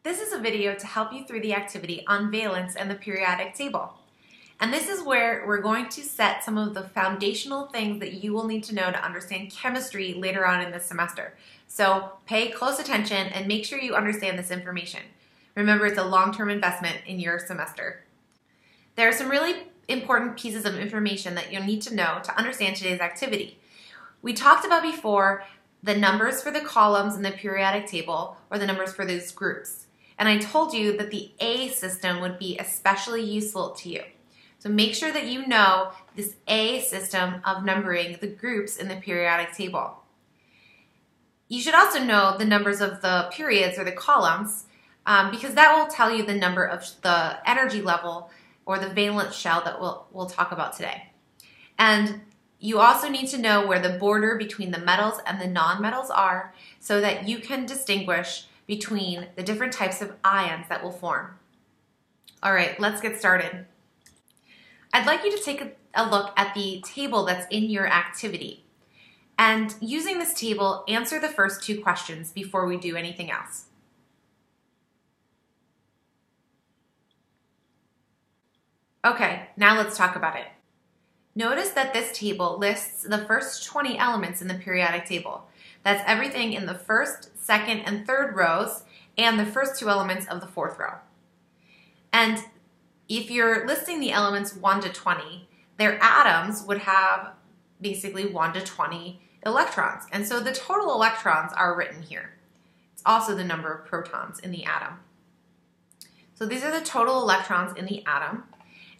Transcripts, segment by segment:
This is a video to help you through the activity on valence and the periodic table. And this is where we're going to set some of the foundational things that you will need to know to understand chemistry later on in this semester. So pay close attention and make sure you understand this information. Remember, it's a long-term investment in your semester. There are some really important pieces of information that you'll need to know to understand today's activity. We talked about before the numbers for the columns in the periodic table, or the numbers for those groups. And I told you that the A system would be especially useful to you. So make sure that you know this A system of numbering the groups in the periodic table. You should also know the numbers of the periods or the columns because that will tell you the number of the energy level or the valence shell that we'll talk about today. And you also need to know where the border between the metals and the non-metals are so that you can distinguish between the different types of ions that will form. All right, let's get started. I'd like you to take a look at the table that's in your activity. And using this table, answer the first two questions before we do anything else. Okay, now let's talk about it. Notice that this table lists the first 20 elements in the periodic table. That's everything in the first, second, and third rows, and the first two elements of the fourth row. And if you're listing the elements 1 to 20, their atoms would have basically 1 to 20 electrons. And so the total electrons are written here. It's also the number of protons in the atom. So these are the total electrons in the atom.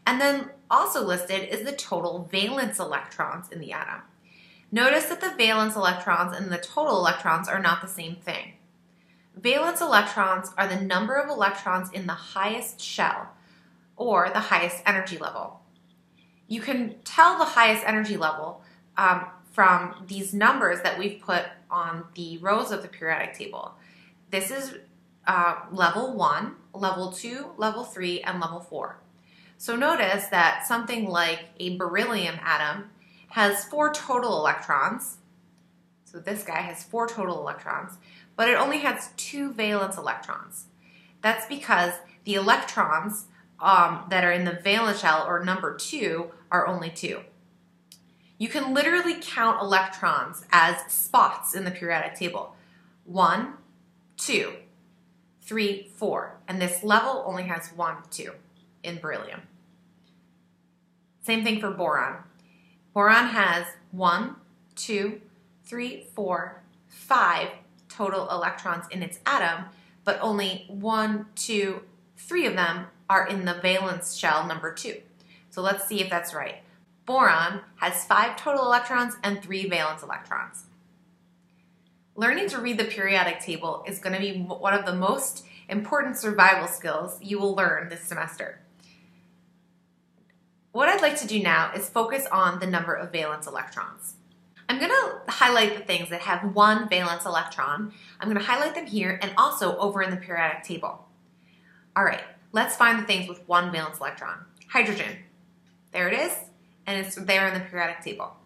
And then also listed is the total valence electrons in the atom. Notice that the valence electrons and the total electrons are not the same thing. Valence electrons are the number of electrons in the highest shell, or the highest energy level. You can tell the highest energy level from these numbers that we've put on the rows of the periodic table. This is level 1, level 2, level 3, and level 4. So notice that something like a beryllium atom has 4 total electrons. So this guy has 4 total electrons, but it only has 2 valence electrons. That's because the electrons that are in the valence shell, or number 2, are only 2. You can literally count electrons as spots in the periodic table. 1, 2, 3, 4. And this level only has 1, 2 in beryllium. Same thing for boron. Boron has 1, 2, 3, 4, 5 total electrons in its atom, but only 1, 2, 3 of them are in the valence shell number 2. So let's see if that's right. Boron has 5 total electrons and 3 valence electrons. Learning to read the periodic table is going to be one of the most important survival skills you will learn this semester. What I'd like to do now is focus on the number of valence electrons. I'm going to highlight the things that have 1 valence electron. I'm going to highlight them here and also over in the periodic table. All right, let's find the things with 1 valence electron. Hydrogen. There it is, and it's there in the periodic table.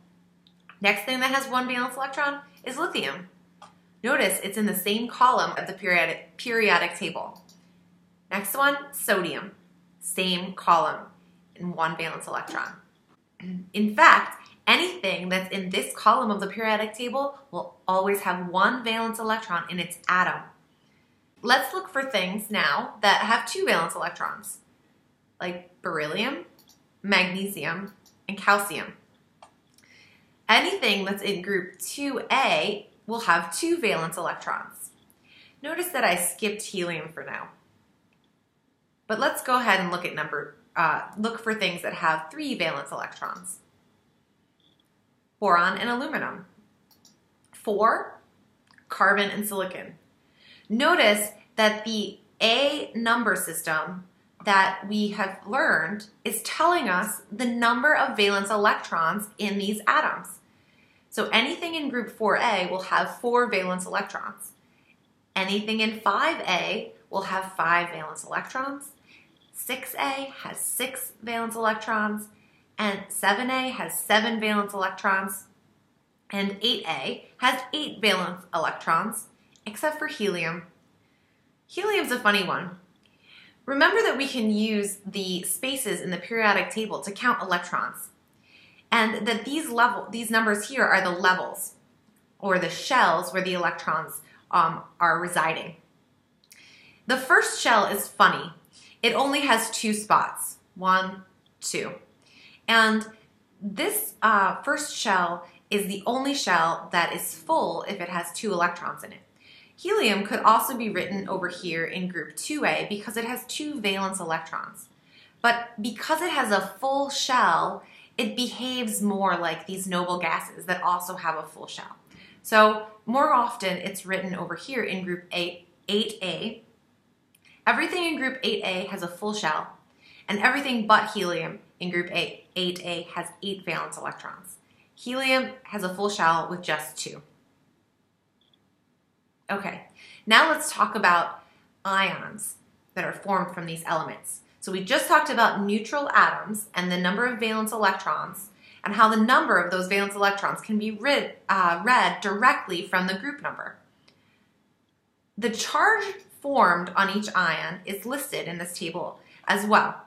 Next thing that has 1 valence electron is lithium. Notice it's in the same column of the periodic table. Next one, sodium. Same column in 1 valence electron. In fact, anything that's in this column of the periodic table will always have 1 valence electron in its atom. Let's look for things now that have 2 valence electrons, like beryllium, magnesium, and calcium. Anything that's in group 2A will have 2 valence electrons. Notice that I skipped helium for now. But let's go ahead and look for things that have 3 valence electrons. Boron and aluminum. 4, carbon and silicon. Notice that the A number system that we have learned is telling us the number of valence electrons in these atoms. So anything in group 4A will have 4 valence electrons. Anything in 5A will have 5 valence electrons. 6A has 6 valence electrons, and 7A has 7 valence electrons, and 8A has 8 valence electrons, except for helium. Helium's a funny one. Remember that we can use the spaces in the periodic table to count electrons, and that these numbers here are the levels, or the shells where the electrons are residing. The first shell is funny. It only has 2 spots, 1, 2. And this first shell is the only shell that is full if it has 2 electrons in it. Helium could also be written over here in group 2A because it has 2 valence electrons. But because it has a full shell, it behaves more like these noble gases that also have a full shell. So more often it's written over here in group 8A. Everything in group 8A has a full shell, and everything but helium in group 8A has 8 valence electrons. Helium has a full shell with just 2. Okay, now let's talk about ions that are formed from these elements. So we just talked about neutral atoms and the number of valence electrons, and how the number of those valence electrons can be read directly from the group number. The charge formed on each ion is listed in this table as well.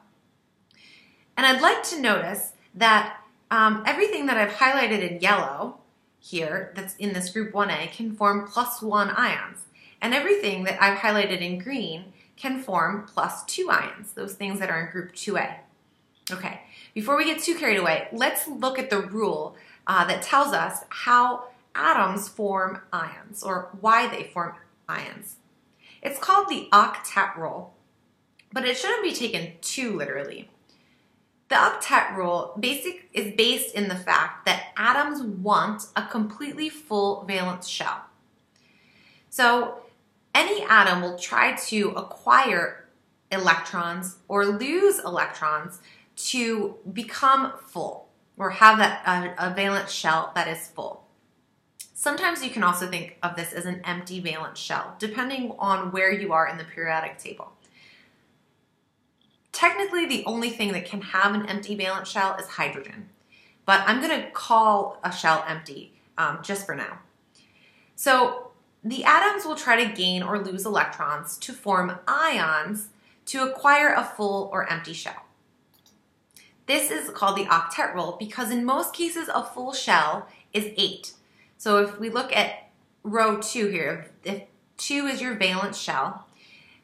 And I'd like to notice that everything that I've highlighted in yellow here that's in this group 1A can form +1 ions. And everything that I've highlighted in green can form +2 ions, those things that are in group 2A. Okay, before we get too carried away, let's look at the rule that tells us how atoms form ions, or why they form ions. It's called the octet rule, but it shouldn't be taken too literally. The octet rule is based in the fact that atoms want a completely full valence shell. So any atom will try to acquire electrons or lose electrons to become full, or have a valence shell that is full. Sometimes you can also think of this as an empty valence shell, depending on where you are in the periodic table. Technically, the only thing that can have an empty valence shell is hydrogen, but I'm going to call a shell empty just for now. So the atoms will try to gain or lose electrons to form ions to acquire a full or empty shell. This is called the octet rule because in most cases a full shell is 8. So if we look at row 2 here, if 2 is your valence shell,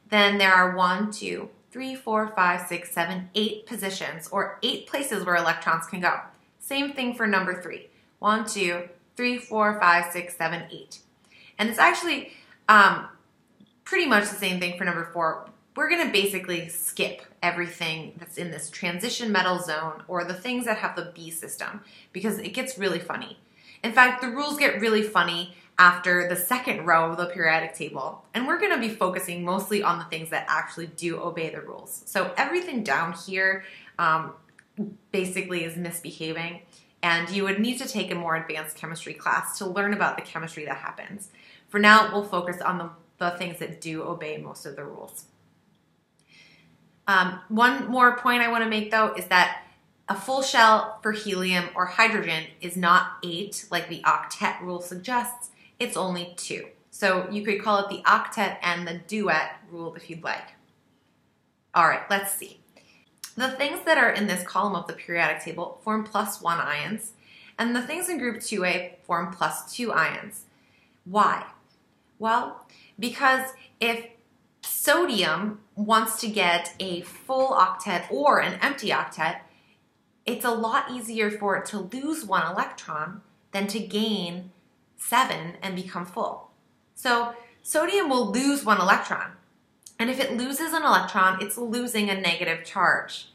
then there are 1, 2, 3, 4, 5, 6, 7, 8 positions, or 8 places where electrons can go. Same thing for number 3. 1, 2, 3, 4, 5, 6, 7, 8. And it's actually pretty much the same thing for number 4. We're going to basically skip everything that's in this transition metal zone, or the things that have the B system, because it gets really funny. In fact, the rules get really funny after the second row of the periodic table, and we're going to be focusing mostly on the things that actually do obey the rules. So everything down here basically is misbehaving, and you would need to take a more advanced chemistry class to learn about the chemistry that happens. For now, we'll focus on the things that do obey most of the rules. One more point I want to make, though, is that a full shell for helium or hydrogen is not 8 like the octet rule suggests. It's only 2. So you could call it the octet and the duet rule if you'd like. All right, let's see. The things that are in this column of the periodic table form +1 ions, and the things in group 2A form +2 ions. Why? Well, because if sodium wants to get a full octet or an empty octet, it's a lot easier for it to lose 1 electron than to gain 7 and become full. So sodium will lose 1 electron. And if it loses an electron, it's losing a negative charge.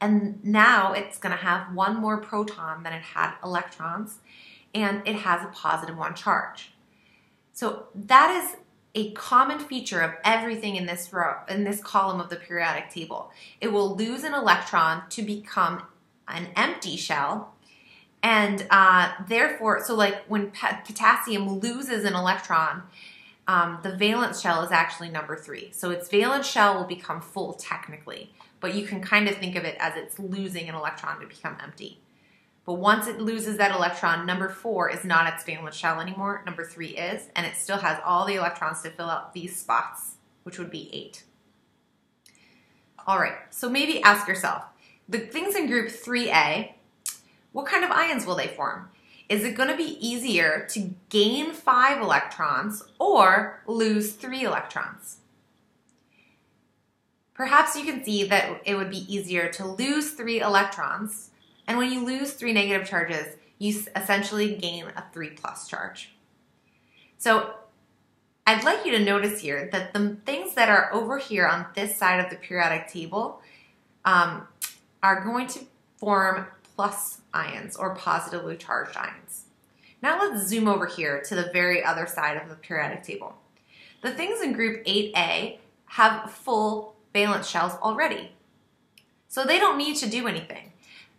And now it's going to have 1 more proton than it had electrons, and it has a +1 charge. So that is a common feature of everything in this column of the periodic table. It will lose an electron to become an empty shell, and therefore, so like when potassium loses an electron, the valence shell is actually number 3. So its valence shell will become full technically, but you can kind of think of it as it's losing an electron to become empty. But once it loses that electron, number 4 is not its valence shell anymore, number 3 is, and it still has all the electrons to fill out these spots which would be 8. All right, so maybe ask yourself, the things in group 3A, what kind of ions will they form? Is it going to be easier to gain 5 electrons or lose 3 electrons? Perhaps you can see that it would be easier to lose 3 electrons, and when you lose 3 negative charges, you essentially gain a 3+ charge. So I'd like you to notice here that the things that are over here on this side of the periodic table are going to form plus ions or positively charged ions. Now let's zoom over here to the very other side of the periodic table. The things in group 8A have full valence shells already, so they don't need to do anything.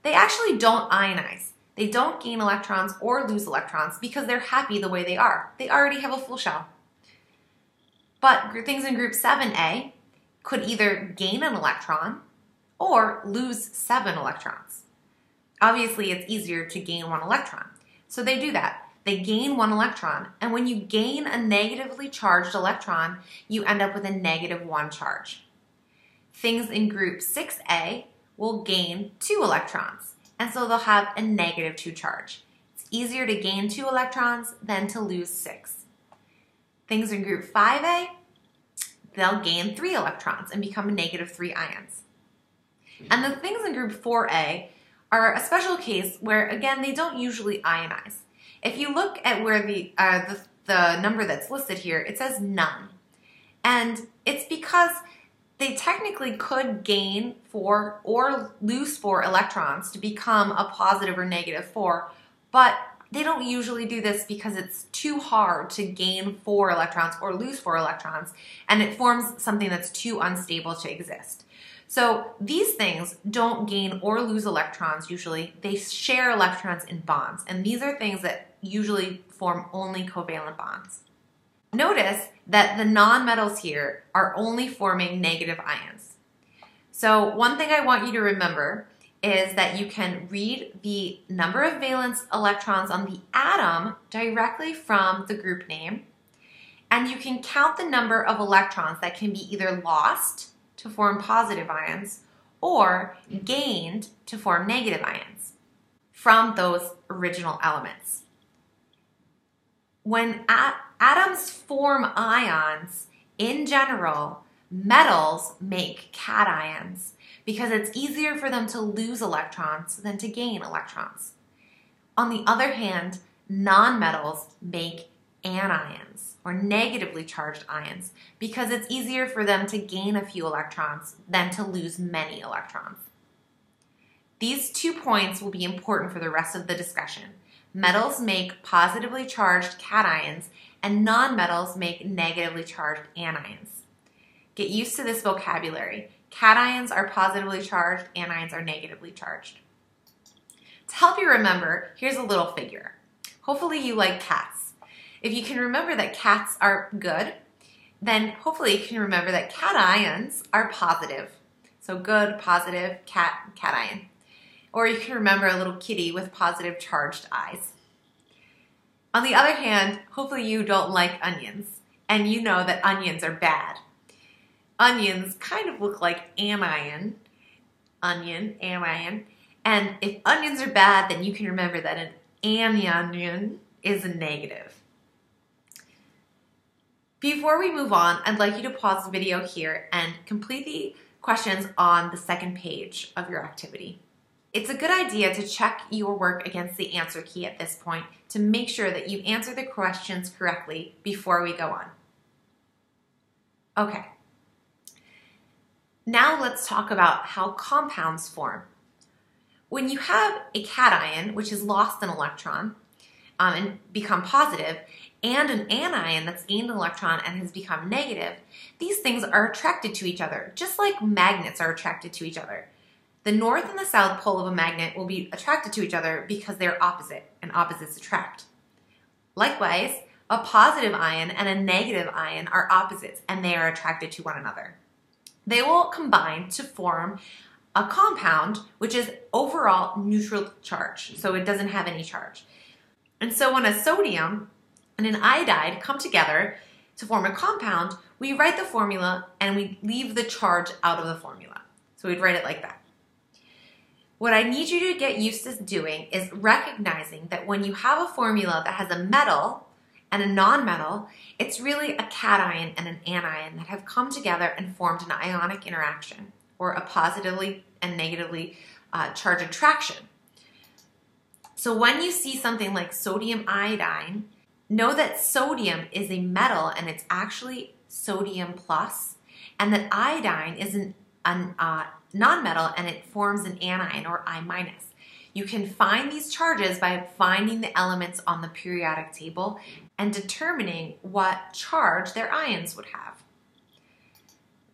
They actually don't ionize. They don't gain electrons or lose electrons because they're happy the way they are. They already have a full shell. But things in group 7A could either gain an electron or lose 7 electrons. Obviously, it's easier to gain 1 electron. So they do that. They gain 1 electron, and when you gain a negatively charged electron, you end up with a -1 charge. Things in group 6A will gain 2 electrons, and so they'll have a -2 charge. It's easier to gain 2 electrons than to lose 6. Things in group 5A, they'll gain 3 electrons and become -3 ions. And the things in group 4A are a special case where, again, they don't usually ionize. If you look at where the number that's listed here, it says none. And it's because they technically could gain 4 or lose 4 electrons to become a positive or -4, but they don't usually do this because it's too hard to gain 4 electrons or lose 4 electrons, and it forms something that's too unstable to exist. So these things don't gain or lose electrons usually. They share electrons in bonds, and these are things that usually form only covalent bonds. Notice that the nonmetals here are only forming negative ions. So one thing I want you to remember is that you can read the number of valence electrons on the atom directly from the group name, and you can count the number of electrons that can be either lost to form positive ions or gained to form negative ions from those original elements. When atoms form ions, in general, metals make cations because it's easier for them to lose electrons than to gain electrons. On the other hand, nonmetals make anions, or negatively charged ions, because it's easier for them to gain a few electrons than to lose many electrons. These 2 points will be important for the rest of the discussion. Metals make positively charged cations, and nonmetals make negatively charged anions. Get used to this vocabulary. Cations are positively charged, anions are negatively charged. To help you remember, here's a little figure. Hopefully you like cats. If you can remember that cats are good, then hopefully you can remember that cations are positive. So good, positive, cation. Or you can remember a little kitty with positive charged eyes. On the other hand, hopefully you don't like onions, and you know that onions are bad. Onions kind of look like anion, anion, and if onions are bad, then you can remember that an anion is a negative. Before we move on, I'd like you to pause the video here and complete the questions on the second page of your activity. It's a good idea to check your work against the answer key at this point to make sure that you answer the questions correctly before we go on. Okay. Now let's talk about how compounds form. When you have a cation, which has lost an electron and become positive, and an anion that's gained an electron and has become negative, these things are attracted to each other, just like magnets are attracted to each other. The north and the south pole of a magnet will be attracted to each other because they're opposite, and opposites attract. Likewise, a positive ion and a negative ion are opposites, and they are attracted to one another. They will combine to form a compound which is overall neutral charge, so it doesn't have any charge. And so when a sodium and an iodide come together to form a compound, we write the formula and we leave the charge out of the formula. So we'd write it like that. What I need you to get used to doing is recognizing that when you have a formula that has a metal and a non-metal, it's really a cation and an anion that have come together and formed an ionic interaction, or a positively and negatively charged attraction. So when you see something like sodium iodine, know that sodium is a metal and it's actually sodium plus, and that iodine is a non-metal and it forms an anion, or I minus. You can find these charges by finding the elements on the periodic table and determining what charge their ions would have.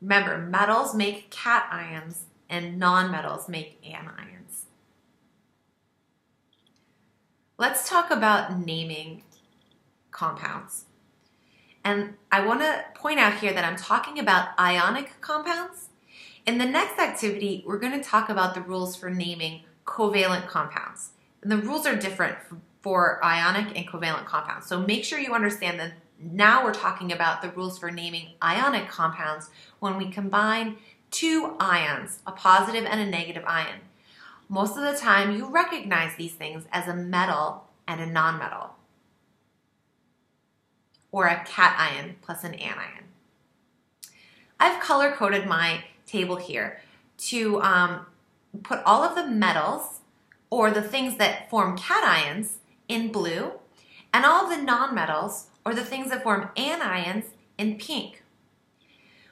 Remember, metals make cations and non-metals make anions. Let's talk about naming compounds. And I want to point out here that I'm talking about ionic compounds. In the next activity, we're going to talk about the rules for naming covalent compounds. And the rules are different for ionic and covalent compounds. So make sure you understand that now we're talking about the rules for naming ionic compounds when we combine two ions, a positive and a negative ion. Most of the time, you recognize these things as a metal and a nonmetal, or a cation plus an anion. I've color-coded my table here to put all of the metals, or the things that form cations, in blue, and all of the nonmetals, or the things that form anions, in pink.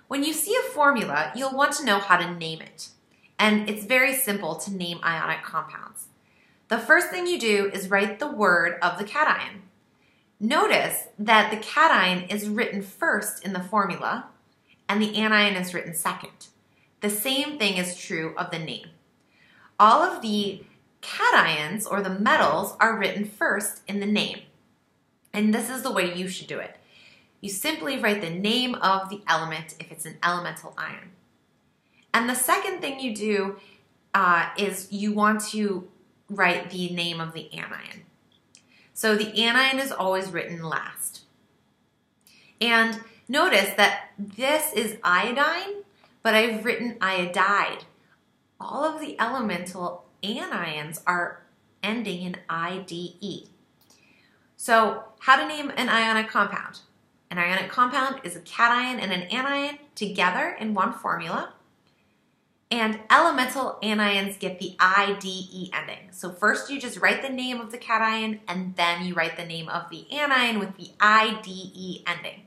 When you see a formula, you'll want to know how to name it. And it's very simple to name ionic compounds. The first thing you do is write the word of the cation. Notice that the cation is written first in the formula, and the anion is written second. The same thing is true of the name. All of the cations, or the metals, are written first in the name. And this is the way you should do it. You simply write the name of the element if it's an elemental ion. And the second thing you do is you want to write the name of the anion. So the anion is always written last. And notice that this is iodine, but I've written iodide. All of the elemental anions are ending in IDE. So how to name an ionic compound? An ionic compound is a cation and an anion together in one formula. And elemental anions get the IDE ending. So first you just write the name of the cation, and then you write the name of the anion with the IDE ending.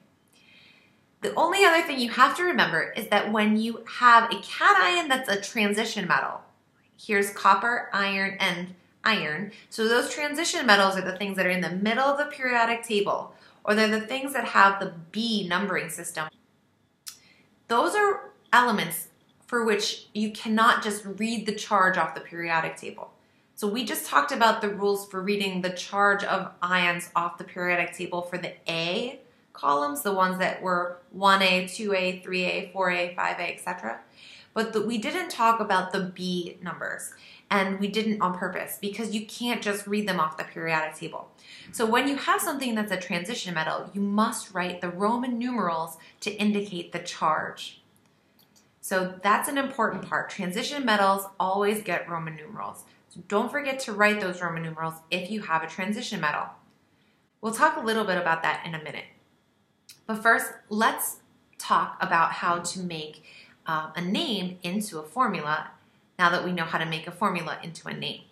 The only other thing you have to remember is that when you have a cation that's a transition metal, here's copper, iron, and iron. So those transition metals are the things that are in the middle of the periodic table, or they're the things that have the B numbering system. Those are elements for which you cannot just read the charge off the periodic table. So we just talked about the rules for reading the charge of ions off the periodic table for the A columns, the ones that were 1A, 2A, 3A, 4A, 5A, etc. But we didn't talk about the B numbers, and we didn't on purpose because you can't just read them off the periodic table. So when you have something that's a transition metal, you must write the Roman numerals to indicate the charge. So that's an important part. Transition metals always get Roman numerals. So don't forget to write those Roman numerals if you have a transition metal. We'll talk a little bit about that in a minute. But first, let's talk about how to make a name into a formula now that we know how to make a formula into a name.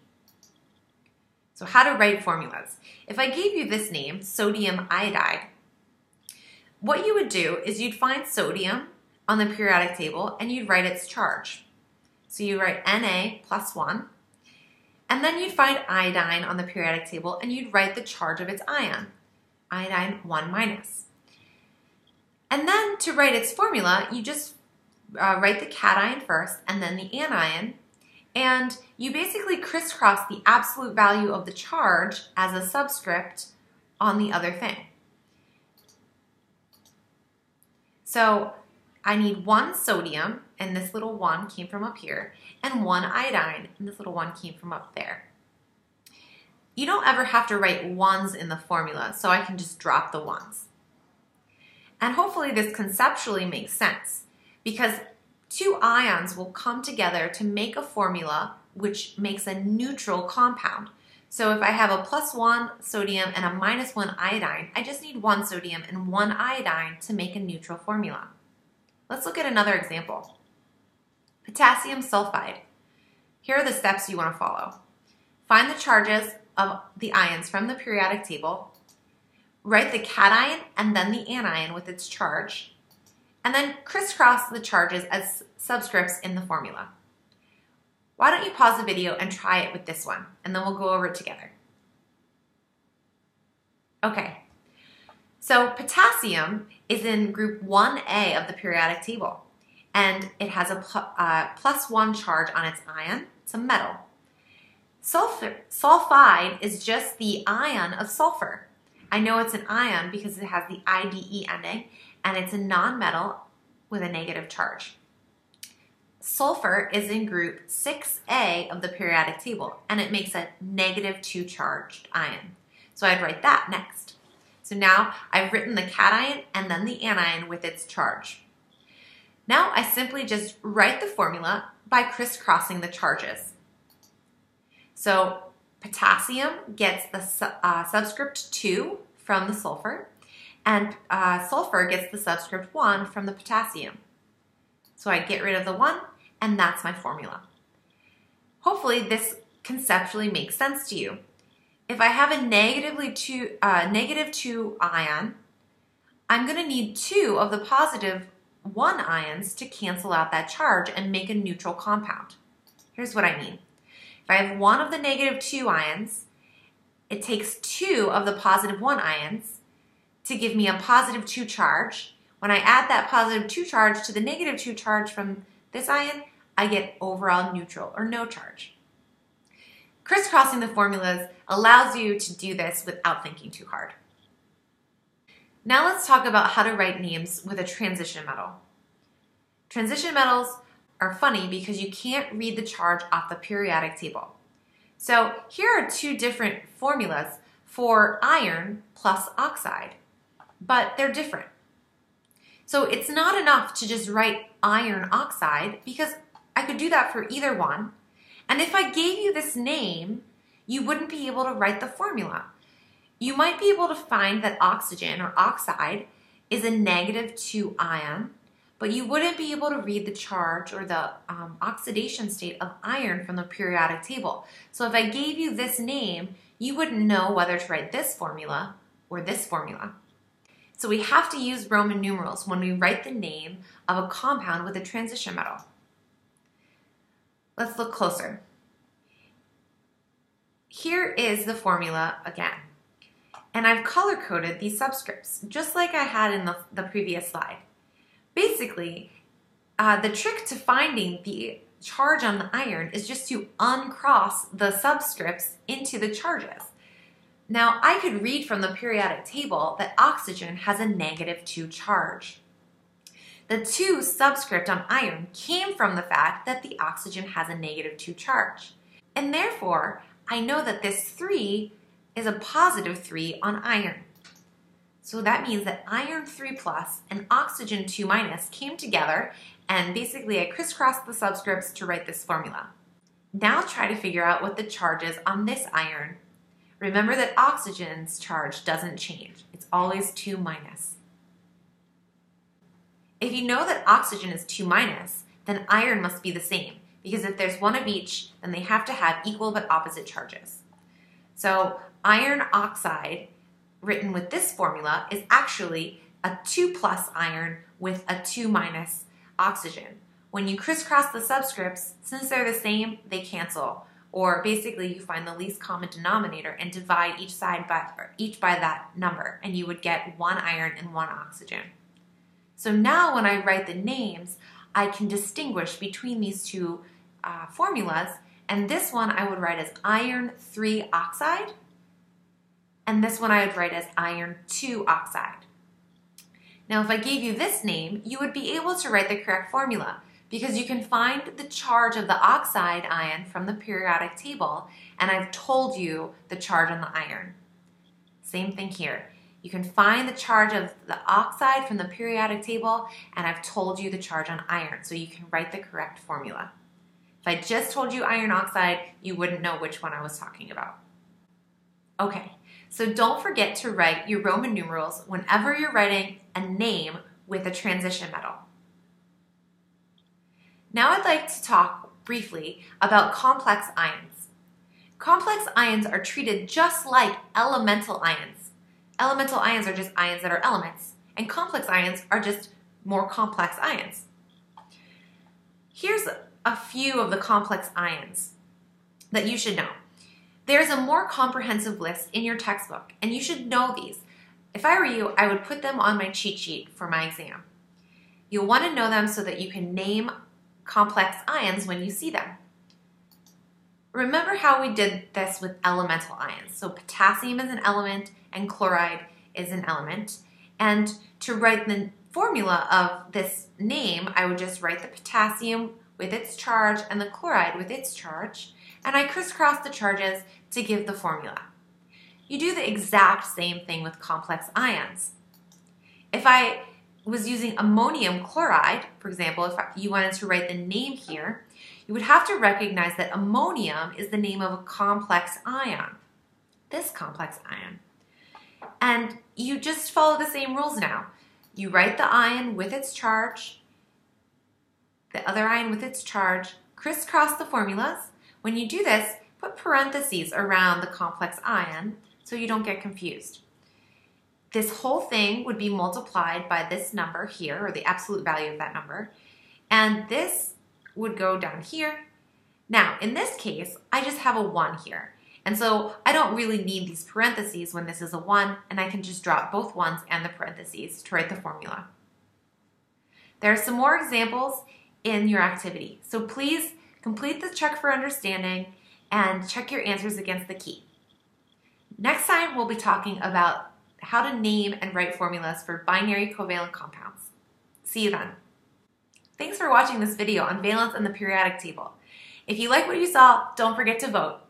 So how to write formulas. If I gave you this name, sodium iodide, what you would do is you'd find sodium on the periodic table and you'd write its charge. So you write Na plus 1, and then you'd find iodine on the periodic table and you'd write the charge of its ion, iodine 1 minus. And then to write its formula, you just write the cation first and then the anion, and you basically crisscross the absolute value of the charge as a subscript on the other thing. So I need 1 sodium, and this little 1 came from up here, and 1 iodine, and this little 1 came from up there. You don't ever have to write 1s in the formula, so I can just drop the 1s. And hopefully this conceptually makes sense because two ions will come together to make a formula which makes a neutral compound. So if I have a +1 sodium and a -1 iodine, I just need 1 sodium and 1 iodine to make a neutral formula. Let's look at another example. Potassium sulfide. Here are the steps you want to follow. Find the charges of the ions from the periodic table, write the cation and then the anion with its charge, and then crisscross the charges as subscripts in the formula. Why don't you pause the video and try it with this one, and then we'll go over it together. Okay, so potassium is in group 1A of the periodic table, and it has a +1 charge on its ion. It's a metal. Sulfide is just the ion of sulfur. I know it's an ion because it has the IDE ending, and it's a nonmetal with a negative charge. Sulfur is in group 6A of the periodic table, and it makes a -2 charged ion. So I'd write that next. So now I've written the cation and then the anion with its charge. Now I simply just write the formula by crisscrossing the charges. So potassium gets the subscript 2 from the sulfur, and sulfur gets the subscript 1 from the potassium. So I get rid of the 1, and that's my formula. Hopefully this conceptually makes sense to you. If I have a -2 ion, I'm going to need 2 of the +1 ions to cancel out that charge and make a neutral compound. Here's what I mean. If I have 1 of the -2 ions, it takes 2 of the +1 ions to give me a +2 charge. When I add that +2 charge to the -2 charge from this ion, I get overall neutral or no charge. Crisscrossing the formulas allows you to do this without thinking too hard. Now let's talk about how to write names with a transition metal. Transition metals are funny because you can't read the charge off the periodic table. So here are 2 different formulas for iron plus oxide, but they're different. So it's not enough to just write iron oxide because I could do that for either one. And if I gave you this name, you wouldn't be able to write the formula. You might be able to find that oxygen or oxide is a -2 ion, but you wouldn't be able to read the charge or the oxidation state of iron from the periodic table. So if I gave you this name, you wouldn't know whether to write this formula or this formula. So we have to use Roman numerals when we write the name of a compound with a transition metal. Let's look closer. Here is the formula again. And I've color-coded these subscripts, just like I had in the previous slide. Basically, the trick to finding the charge on the iron is just to uncross the subscripts into the charges. Now, I could read from the periodic table that oxygen has a -2 charge. The 2 subscript on iron came from the fact that the oxygen has a -2 charge. And therefore, I know that this 3 is a +3 on iron. So that means that iron 3+ and oxygen 2- came together, and basically I crisscrossed the subscripts to write this formula. Now try to figure out what the charge is on this iron. Remember that oxygen's charge doesn't change. It's always 2-. If you know that oxygen is 2-, then iron must be the same, because if there's one of each, then they have to have equal but opposite charges. So iron oxide, written with this formula, is actually a 2+ iron with a 2- oxygen. When you crisscross the subscripts, since they're the same, they cancel. Or basically you find the least common denominator and divide each by that number, and you would get 1 iron and 1 oxygen. So now when I write the names, I can distinguish between these 2 formulas, and this one I would write as iron 3 oxide, and this one I would write as iron 2 oxide. Now if I gave you this name, you would be able to write the correct formula, because you can find the charge of the oxide ion from the periodic table, and I've told you the charge on the iron. Same thing here. You can find the charge of the oxide from the periodic table, and I've told you the charge on iron, so you can write the correct formula. If I just told you iron oxide, you wouldn't know which one I was talking about. Okay, so don't forget to write your Roman numerals whenever you're writing a name with a transition metal. Now I'd like to talk briefly about complex ions. Complex ions are treated just like elemental ions. Elemental ions are just ions that are elements, and complex ions are just more complex ions. Here's a few of the complex ions that you should know. There's a more comprehensive list in your textbook, and you should know these. If I were you, I would put them on my cheat sheet for my exam. You'll want to know them so that you can name complex ions when you see them. Remember how we did this with elemental ions. So potassium is an element and chloride is an element. And to write the formula of this name, I would just write the potassium with its charge and the chloride with its charge, and I crisscross the charges to give the formula. You do the exact same thing with complex ions. If I was using ammonium chloride, for example, if you wanted to write the name here, you would have to recognize that ammonium is the name of a complex ion, this complex ion. And you just follow the same rules now. You write the ion with its charge, the other ion with its charge, crisscross the formulas. When you do this, put parentheses around the complex ion so you don't get confused. This whole thing would be multiplied by this number here, or the absolute value of that number, and this would go down here. Now, in this case, I just have a 1 here, and so I don't really need these parentheses when this is a 1, and I can just drop both 1s and the parentheses to write the formula. There are some more examples in your activity, so please complete the check for understanding and check your answers against the key. Next time, we'll be talking about how to name and write formulas for binary covalent compounds. See you then. Thanks for watching this video on valence and the periodic table. If you like what you saw, don't forget to vote.